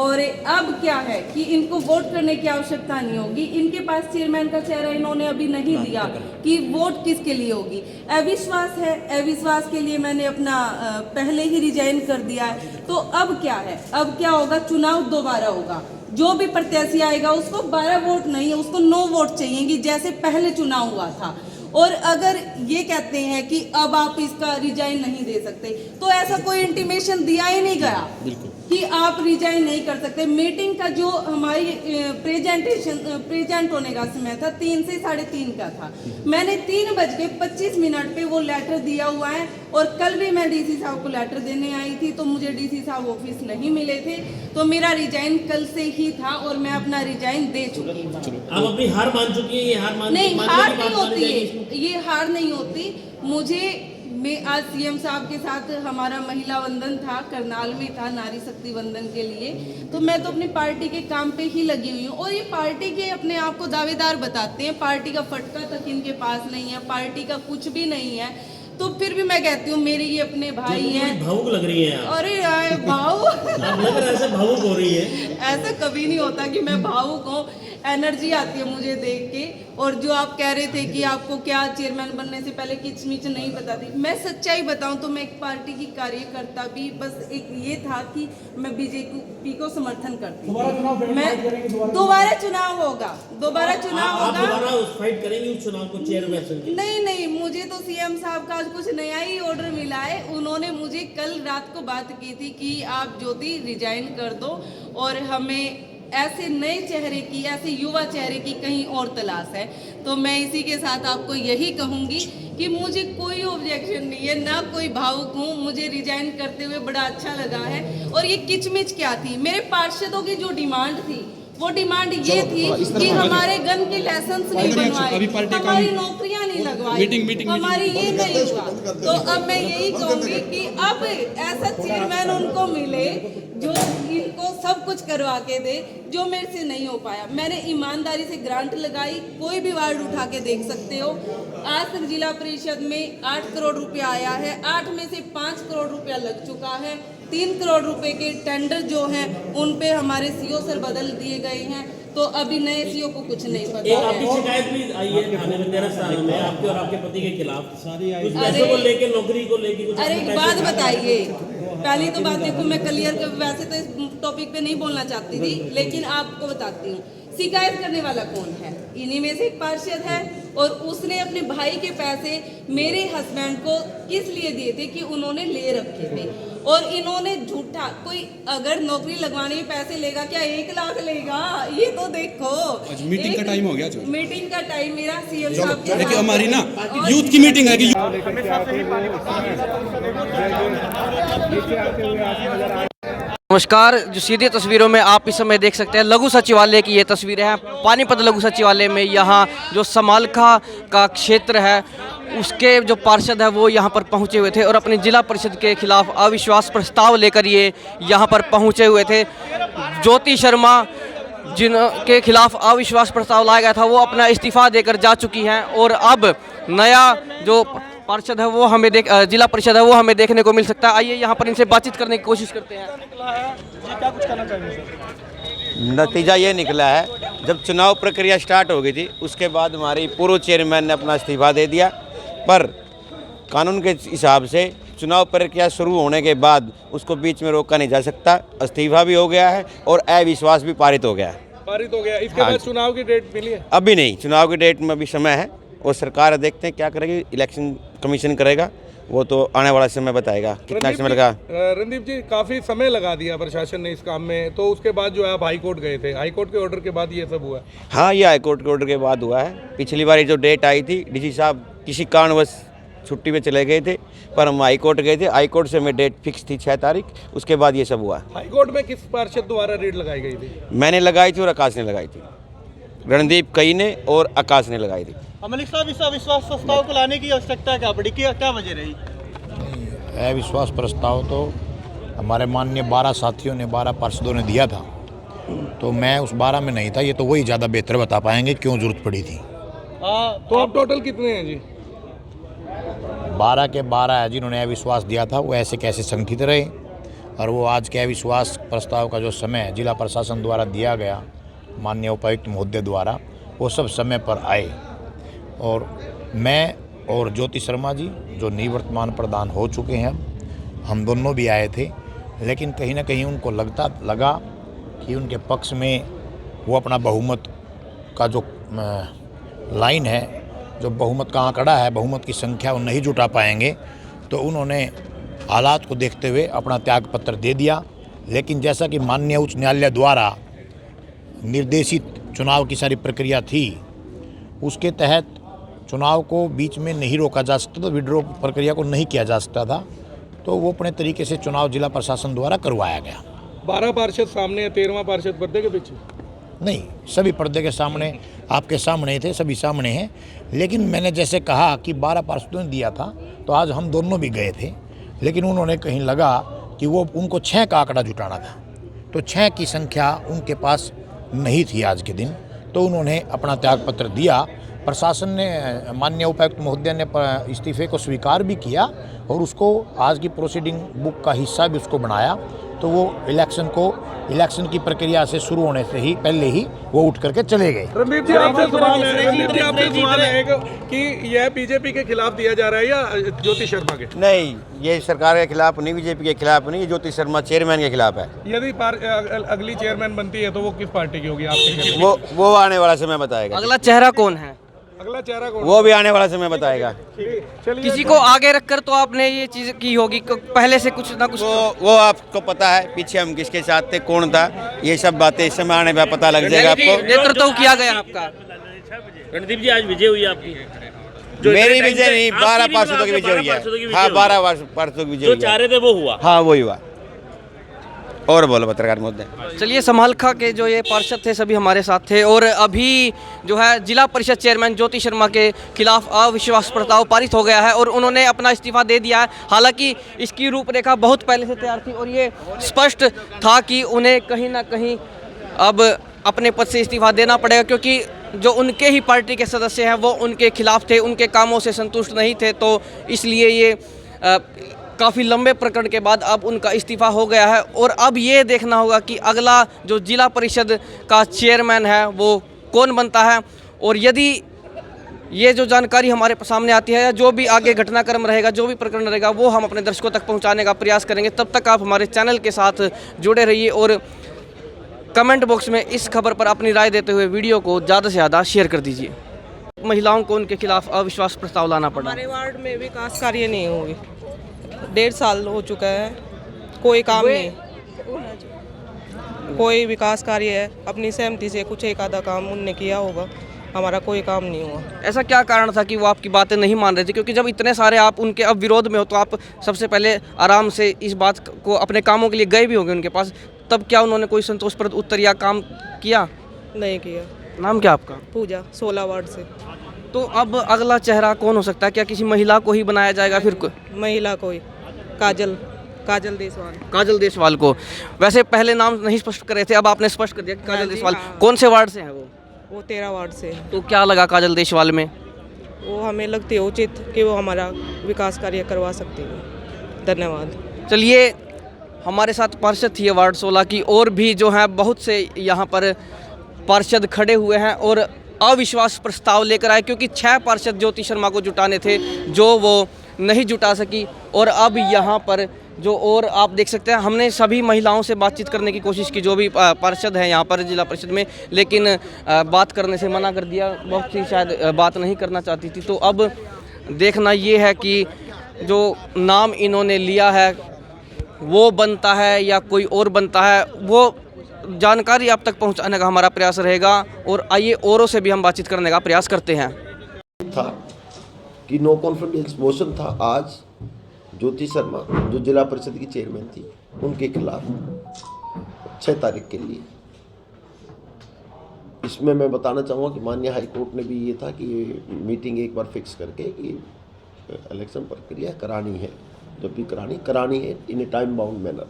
और अब क्या है कि इनको वोट करने की आवश्यकता नहीं होगी। इनके पास चेयरमैन का चेहरा इन्होंने अभी नहीं दिया कि वोट किसके लिए होगी। अविश्वास है, अविश्वास के लिए मैंने अपना पहले ही रिजाइन कर दिया है। तो अब क्या है, अब क्या होगा, चुनाव दोबारा होगा। जो भी प्रत्याशी आएगा उसको 12 वोट नहीं, उसको 9 वोट चाहिए जैसे पहले चुनाव हुआ था। और अगर ये कहते हैं कि अब आप इसका रिजाइन नहीं दे सकते, तो ऐसा कोई इंटीमेशन दिया ही नहीं गया कि आप रिजाइन नहीं कर सकते। मीटिंग का जो हमारी प्रेजेंट होने का समय था 3 से 3:30 का था। मैंने 3:25 पे वो लेटर दिया हुआ है। और कल भी मैं डीसी साहब को लेटर देने आई थी, तो मुझे डीसी साहब ऑफिस नहीं मिले थे, तो मेरा रिजाइन कल से ही था और मैं अपना रिजाइन दे चुकी हूँ। आप अपनी हार मान चुकी हैं? ये हार नहीं, हार नहीं होती है, ये हार नहीं होती। मैं आज सीएम साहब के साथ हमारा महिला वंदन था, करनाल में था, नारी शक्ति वंदन के लिए। तो मैं तो अपनी पार्टी के काम पे ही लगी हुई हूँ। और ये पार्टी के अपने आप को दावेदार बताते हैं, पार्टी का फटका तक इनके पास नहीं है, पार्टी का कुछ भी नहीं है। तो फिर भी मैं कहती हूँ मेरे ये अपने भाई हैं। भावुक लग रही है आप। अरे यार भावुक आप लग रहा है ऐसे भावुक हो रही है। ऐसा कभी नहीं होता कि मैं भावुक हूँ, एनर्जी आती है मुझे देख के। और जो आप कह रहे थे कि आपको क्या चेयरमैन बनने से पहले किचमिच नहीं पता थी, मैं सच्चाई बताऊं तो मैं एक पार्टी की कार्यकर्ता भी, बस एक ये था कि मैं बीजेपी को समर्थन करती हूँ। मैं दोबारा चुनाव होगा, दोबारा चुनाव होगा। दोबारा उस फाइट करेंगे उस चुनाव को, चेयरमैन की? नहीं, मुझे तो सीएम साहब का कुछ नया ही ऑर्डर मिला है। उन्होंने मुझे कल रात को बात की थी कि आप ज्योति रिजाइन कर दो और हमें ऐसे नए चेहरे की, ऐसे युवा चेहरे की कहीं और तलाश है। तो मैं इसी के साथ आपको यही कहूंगी कि मुझे कोई ऑब्जेक्शन नहीं है, ना कोई भावुक हूँ। मुझे रिजाइन करते हुए बड़ा अच्छा लगा है। और ये किचमिच क्या थी, मेरे पार्षदों की जो डिमांड थी, वो डिमांड ये थी कि हमारे गन के लाइसेंस नहीं बनवाए, हमारी नौकरियां नहीं लगवाई, हमारी ये नहीं हुआ। तो अब मैं यही कहूंगी कि अब ऐसा चेयरमैन उनको मिले जो इनको सब कुछ करवा के दे, जो मेरे से नहीं हो पाया। मैंने ईमानदारी से ग्रांट लगाई, कोई भी वार्ड उठा के देख सकते हो। आज तक जिला परिषद में 8 करोड़ रुपया आया है, 8 में से 5 करोड़ रुपया लग चुका है। 3 करोड़ रुपए के टेंडर जो हैं उन पे हमारे सीओ सर बदल दिए गए हैं। तो अभी नए सीओ को कुछ नहीं पता है। आपकी शिकायत भी आई है थाने में 13 साल में आपके और आपके पति के खिलाफ, कुछ पैसों को लेके, नौकरी को लेके कुछ? अरे एक बात बताइए, पहली तो बात देखो, मैं क्लियर कर, वैसे तो इस टॉपिक पे नहीं बोलना चाहती थी, लेकिन आपको बताती हूँ। शिकायत करने वाला कौन है? इन्हीं में से एक पार्षद है। और उसने अपने भाई के पैसे मेरे हस्बैंड को किस लिए दिए थे कि उन्होंने ले रखे थे। और इन्होंने झूठा, कोई अगर नौकरी लगवाने में पैसे लेगा क्या 1 लाख लेगा? ये तो देखो। मीटिंग का टाइम हो गया, मीटिंग का टाइम मेरा सीएम साहब के देखिए हमारी ना यूथ की मीटिंग है कि नमस्कार। जो सीधी तस्वीरों में आप इस समय देख सकते हैं लघु सचिवालय की ये तस्वीरें हैं। पानीपत लघु सचिवालय में यहाँ जो समालखा का क्षेत्र है उसके जो पार्षद है वो यहाँ पर पहुँचे हुए थे और अपनी जिला परिषद के खिलाफ अविश्वास प्रस्ताव लेकर ये यहाँ पर पहुँचे हुए थे। ज्योति शर्मा जिनके खिलाफ अविश्वास प्रस्ताव लाया गया था वो अपना इस्तीफा देकर जा चुकी हैं और अब नया जो पार्षद है वो हमें जिला परिषद है वो हमें देखने को मिल सकता है। आइए यहाँ पर इनसे बातचीत करने की कोशिश करते हैं। क्या कुछ करना चाहिए सर? नतीजा ये निकला है, जब चुनाव प्रक्रिया स्टार्ट हो गई थी उसके बाद हमारी पूर्व चेयरमैन ने अपना इस्तीफा दे दिया, पर कानून के हिसाब से चुनाव प्रक्रिया शुरू होने के बाद उसको बीच में रोका नहीं जा सकता। इस्तीफा भी हो गया है और अविश्वास भी पारित हो गया है। इसके बाद चुनाव की डेट मिली है? अभी नहीं, चुनाव की डेट में अभी समय है और सरकार देखते हैं क्या करेगी, इलेक्शन कमीशन करेगा, वो तो आने वाला समय बताएगा कितना समय लगा। रणदीप जी, काफ़ी समय लगा दिया प्रशासन ने इस काम में, तो उसके बाद जो है आप हाई कोर्ट गए थे, हाई कोर्ट के ऑर्डर के बाद ये सब हुआ? हाँ, ये हाई कोर्ट के ऑर्डर के बाद हुआ है। पिछली बार जो डेट आई थी डीसी साहब किसी कारणवश छुट्टी पे चले गए थे, पर हम हाई कोर्ट गए थे, हाई कोर्ट से हमें डेट फिक्स थी 6 तारीख, उसके बाद ये सब हुआ। हाई कोर्ट में किस पार्षद द्वारा रेड लगाई गई थी? मैंने लगाई थी और आकाश ने लगाई थी, रणदीप कई ने और आकाश ने लगाई थी। मलिक साहब, इस अविश्वास प्रस्ताव को लाने की आवश्यकता क्या पड़ी, क्या वजह रही? अविश्वास प्रस्ताव तो हमारे माननीय 12 साथियों ने, 12 पार्षदों ने दिया था, तो मैं उस 12 में नहीं था। ये तो वही ज़्यादा बेहतर बता पाएंगे क्यों जरूरत पड़ी थी। तो अब टोटल कितने हैं जी? 12 के 12 है जिन्होंने अविश्वास दिया था, वो ऐसे कैसे संगठित रहे। और वो आज के अविश्वास प्रस्ताव का जो समय जिला प्रशासन द्वारा दिया गया माननीय उपायुक्त महोदय द्वारा, वो सब समय पर आए। और मैं और ज्योति शर्मा जी जो निवर्तमान प्रधान हो चुके हैं, हम दोनों भी आए थे, लेकिन कहीं ना कहीं उनको लगा कि उनके पक्ष में वो अपना बहुमत का जो लाइन है, जो बहुमत का आंकड़ा है, बहुमत की संख्या वो नहीं जुटा पाएंगे, तो उन्होंने हालात को देखते हुए अपना त्यागपत्र दे दिया। लेकिन जैसा कि माननीय उच्च न्यायालय द्वारा निर्देशित चुनाव की सारी प्रक्रिया थी, उसके तहत चुनाव को बीच में नहीं रोका जा सकता, तो विड्रॉ प्रक्रिया को नहीं किया जा सकता था, तो वो अपने तरीके से चुनाव जिला प्रशासन द्वारा करवाया गया। 12 पार्षद सामने है, 13वां पार्षद पर्दे के पीछे? नहीं, सभी पर्दे के सामने, आपके सामने थे, सभी सामने हैं। लेकिन मैंने जैसे कहा कि 12 पार्षदों ने दिया था, तो आज हम दोनों भी गए थे, लेकिन उन्होंने कहीं लगा कि वो उनको 6 का आंकड़ा जुटाना था, तो 6 की संख्या उनके पास नहीं थी आज के दिन, तो उन्होंने अपना त्यागपत्र दिया। प्रशासन ने, माननीय उपायुक्त महोदय ने इस्तीफे को स्वीकार भी किया और उसको आज की प्रोसीडिंग बुक का हिस्सा भी उसको बनाया। तो वो इलेक्शन की प्रक्रिया से शुरू होने से ही पहले ही वो उठ करके चले गए। रणदीप जी आपसे सवाल है कि यह बीजेपी के खिलाफ दिया जा रहा है या ज्योति शर्मा के? नहीं, ये सरकार के खिलाफ नहीं, बीजेपी के खिलाफ नहीं, ये ज्योति शर्मा चेयरमैन के खिलाफ है। यदि अगली चेयरमैन बनती है तो वो किस पार्टी की होगी आपके? वो आने वाला समय बताएगा। अगला चेहरा कौन है? अगला चेहरा कौन? वो भी आने वाला समय बताएगा। किसी को आगे रखकर तो आपने ये चीज की होगी, पहले से कुछ ना कुछ। वो आपको पता है, पीछे हम किसके साथ थे, कौन था, ये सब बातें इस समय आने में पता लग जाएगा आपको। नेतृत्व किया गया आपका। रणदीप जी आज विजय हुई आपकी? मेरी विजय नहीं, 12 पार्षदों की विजय हुई है। हाँ, 12 पार्षदों की विजय जो हुई है। चाह रहे थे वो हुआ? हाँ, वही हुआ। और बोलो पत्रकार महोदय। चलिए, समालखा के जो ये पार्षद थे सभी हमारे साथ थे, और अभी जो है जिला परिषद चेयरमैन ज्योति शर्मा के खिलाफ अविश्वास प्रस्ताव पारित हो गया है और उन्होंने अपना इस्तीफा दे दिया है। हालांकि इसकी रूपरेखा बहुत पहले से तैयार थी और ये स्पष्ट था कि उन्हें कहीं ना कहीं अब अपने पद से इस्तीफा देना पड़ेगा, क्योंकि जो उनके ही पार्टी के सदस्य हैं वो उनके खिलाफ थे, उनके कामों से संतुष्ट नहीं थे, तो इसलिए ये काफ़ी लंबे प्रकरण के बाद अब उनका इस्तीफा हो गया है। और अब ये देखना होगा कि अगला जो जिला परिषद का चेयरमैन है वो कौन बनता है, और यदि ये जो जानकारी हमारे सामने आती है या जो भी आगे घटनाक्रम रहेगा, जो भी प्रकरण रहेगा, वो हम अपने दर्शकों तक पहुंचाने का प्रयास करेंगे। तब तक आप हमारे चैनल के साथ जुड़े रहिए और कमेंट बॉक्स में इस खबर पर अपनी राय देते हुए वीडियो को ज़्यादा से ज़्यादा शेयर कर दीजिए। महिलाओं को उनके खिलाफ अविश्वास प्रस्ताव लाना पड़ा। हमारे वार्ड में विकास कार्य नहीं होगी, 1.5 साल हो चुका है, कोई काम नहीं, कोई विकास कार्य है अपनी सहमति से कुछ एक आधा काम उनने किया होगा, हमारा कोई काम नहीं हुआ। ऐसा क्या कारण था कि वो आपकी बातें नहीं मान रहे थे? क्योंकि जब इतने सारे आप उनके अब विरोध में हो तो आप सबसे पहले आराम से इस बात को, अपने कामों के लिए गए भी होंगे उनके पास, तब क्या उन्होंने कोई संतोषप्रद उत्तर या काम किया? नहीं किया। नाम क्या आपका? पूजा, 16 वार्ड से। तो अब अगला चेहरा कौन हो सकता है? क्या किसी महिला को ही बनाया जाएगा फिर? महिला कोई, काजल देसवाल। काजल देसवाल को? वैसे पहले नाम नहीं स्पष्ट कर रहे थे, अब आपने स्पष्ट कर दिया कि काजल देसवाल। हाँ। कौन से वार्ड से हैं वो? 13 वार्ड से। तो क्या लगा काजल देसवाल में? वो हमें लगती है उचित कि वो हमारा विकास कार्य करवा सकती है। धन्यवाद। चलिए, हमारे साथ पार्षद थी वार्ड 16 की, और भी जो है बहुत से यहाँ पर पार्षद खड़े हुए हैं और अविश्वास प्रस्ताव लेकर आए, क्योंकि 6 पार्षद ज्योति शर्मा को जुटाने थे जो वो नहीं जुटा सकी। और अब यहाँ पर जो, और आप देख सकते हैं, हमने सभी महिलाओं से बातचीत करने की कोशिश की, जो भी पार्षद हैं यहाँ पर जिला परिषद में, लेकिन बात करने से मना कर दिया। बहुत सी शायद बात नहीं करना चाहती थी। तो अब देखना ये है कि जो नाम इन्होंने लिया है वो बनता है या कोई और बनता है, वो जानकारी आप तक पहुंचाने का हमारा प्रयास रहेगा। और आइए औरों से भी हम बातचीत करने का प्रयास करते हैं। था कि नो कॉन्फिडेंस मोशन था आज ज्योति शर्मा जो जिला परिषद की चेयरमैन थी उनके खिलाफ 6 तारीख के लिए। इसमें मैं बताना चाहूँगा कि माननीय हाई कोर्ट ने भी ये था कि ये मीटिंग एक बार फिक्स करके कि इलेक्शन प्रक्रिया करानी है, जब भी करानी है इन ए टाइम बाउंड मैनर।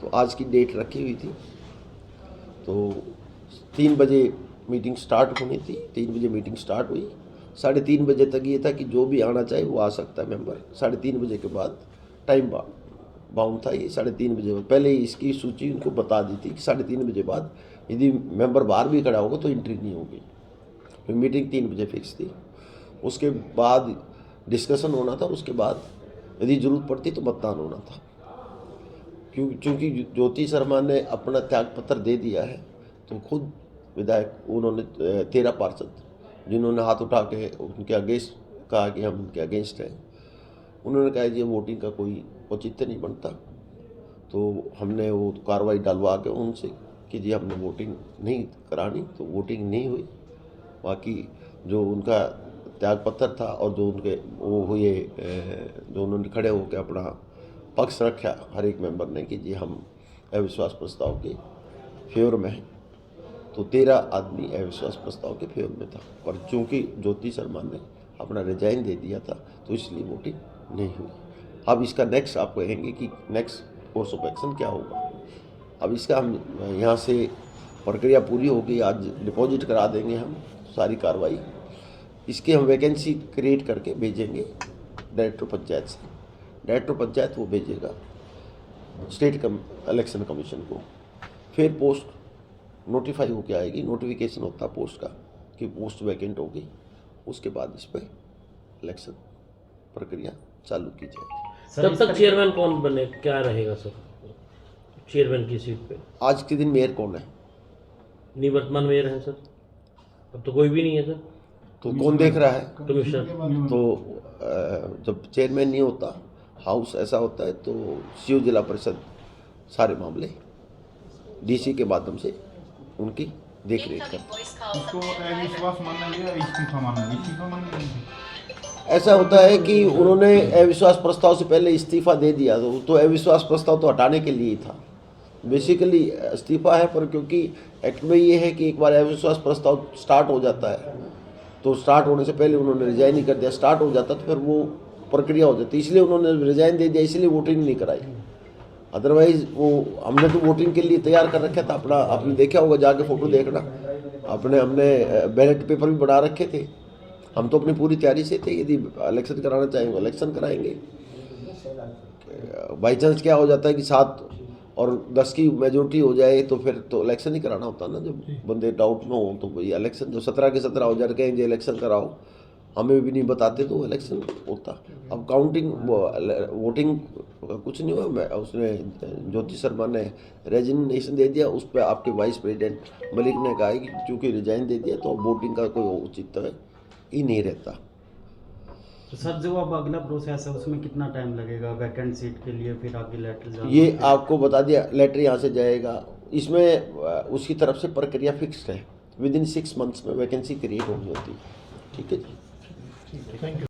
तो आज की डेट रखी हुई थी, तो 3 बजे मीटिंग स्टार्ट होनी थी। 3 बजे मीटिंग स्टार्ट हुई, 3:30 बजे तक ये था कि जो भी आना चाहे वो आ सकता है मेंबर। 3:30 बजे के बाद टाइम बाउंड था ये 3:30 बजे बाद। पहले ही इसकी सूची उनको बता दी थी कि 3:30 बजे बाद यदि मेंबर बाहर भी खड़ा होगा तो एंट्री नहीं होगी। फिर मीटिंग 3 बजे फिक्स थी। उसके बाद डिस्कशन होना था, उसके बाद यदि जरूरत पड़ती तो मतदान होना था। क्योंकि ज्योति शर्मा ने अपना त्याग पत्र दे दिया है, तो खुद विधायक उन्होंने 13 पार्षद जिन्होंने हाथ उठा के उनके अगेंस्ट कहा कि हम उनके अगेंस्ट हैं, उन्होंने कहा जी वोटिंग का कोई औचित्य नहीं बनता। तो हमने वो कार्रवाई डलवा के उनसे कि जी हमने वोटिंग नहीं करानी, तो वोटिंग नहीं हुई। बाकी जो उनका त्याग पत्र था और जो उनके वो हुए जो उन्होंने खड़े होकर अपना पक्ष रखा हर एक मेंबर ने कि जी हम अविश्वास प्रस्ताव के फेवर में हैं, तो 13 आदमी अविश्वास प्रस्ताव के फेवर में था। पर चूंकि ज्योति शर्मा ने अपना रिजाइन दे दिया था तो इसलिए वोटिंग नहीं हुई। अब इसका नेक्स्ट आप कहेंगे कि नेक्स्ट कोर्स ऑफ एक्शन क्या होगा। अब इसका हम यहाँ से प्रक्रिया पूरी हो गई, आज डिपॉजिट करा देंगे हम सारी कार्रवाई। इसके हम वैकेंसी क्रिएट करके भेजेंगे डायरेक्टर पंचायत से। डायरेक्टर पंचायत वो भेजेगा स्टेट इलेक्शन कमीशन को। फिर पोस्ट नोटिफाई होकर आएगी, नोटिफिकेशन होता है पोस्ट का कि पोस्ट वैकेंट होगी। उसके बाद इस पर इलेक्शन प्रक्रिया चालू की जाएगी। तब तक चेयरमैन कौन बने, क्या रहेगा सर चेयरमैन की सीट पे? आज के दिन मेयर कौन है? निवर्तमान मेयर है सर, अब तो कोई भी नहीं है सर। तो कौन देख रहा है? कमिश्नर। तो जब चेयरमैन नहीं होता, हाउस ऐसा होता है, तो सीओ जिला परिषद सारे मामले डीसी के माध्यम से उनकी देख रेख करता है। इसको अविश्वास मानना या इस्तीफा मानना? इस्तीफा मानना ऐसा होता है कि उन्होंने अविश्वास प्रस्ताव से पहले इस्तीफा दे दिया, तो अविश्वास प्रस्ताव तो हटाने के लिए ही था। बेसिकली इस्तीफा है, पर क्योंकि एक्ट में ये है कि एक बार अविश्वास प्रस्ताव स्टार्ट हो जाता है तो स्टार्ट होने से पहले उन्होंने रिजाइन ही कर दिया, स्टार्ट हो जाता तो फिर वो प्रक्रिया हो जाती, इसलिए उन्होंने रिजाइन दे दिया, इसलिए वोटिंग नहीं कराई। अदरवाइज वो हमने तो वोटिंग के लिए तैयार कर रखा था अपना, आपने देखा होगा जाके फोटो देखना, हमने बैलेट पेपर भी बना रखे थे। हम तो अपनी पूरी तैयारी से थे, यदि इलेक्शन कराना चाहेंगे इलेक्शन कराएंगे। बाई चांस क्या हो जाता है कि 7 और 10 की मेजोरिटी हो जाए तो फिर तो इलेक्शन ही कराना होता है ना। जब बंदे डाउट में हो तो भाई इलेक्शन, जो 17 के 17 हो जाए कहेंगे इलेक्शन कराओ, हमें भी नहीं बताते तो इलेक्शन होता। अब काउंटिंग वोटिंग कुछ नहीं हुआ, उसने ज्योति शर्मा ने रेजिग्नेशन दे दिया, उस पर आपके वाइस प्रेसिडेंट मलिक ने कहा कि चूँकि रिजाइन दे दिया तो वोटिंग का कोई औचित्य ही नहीं रहता। तो सर जो अब अगला प्रोसेस है उसमें कितना टाइम लगेगा वैकेंट सीट के लिए, फिर आगे लेटर? ये आपको बता दिया, लेटर यहाँ से जाएगा। इसमें उसकी तरफ से प्रक्रिया फिक्स्ड है, विद इन 6 मंथ्स में वैकेंसी क्रिएट होनी होती है। ठीक है जी, थैंक यू।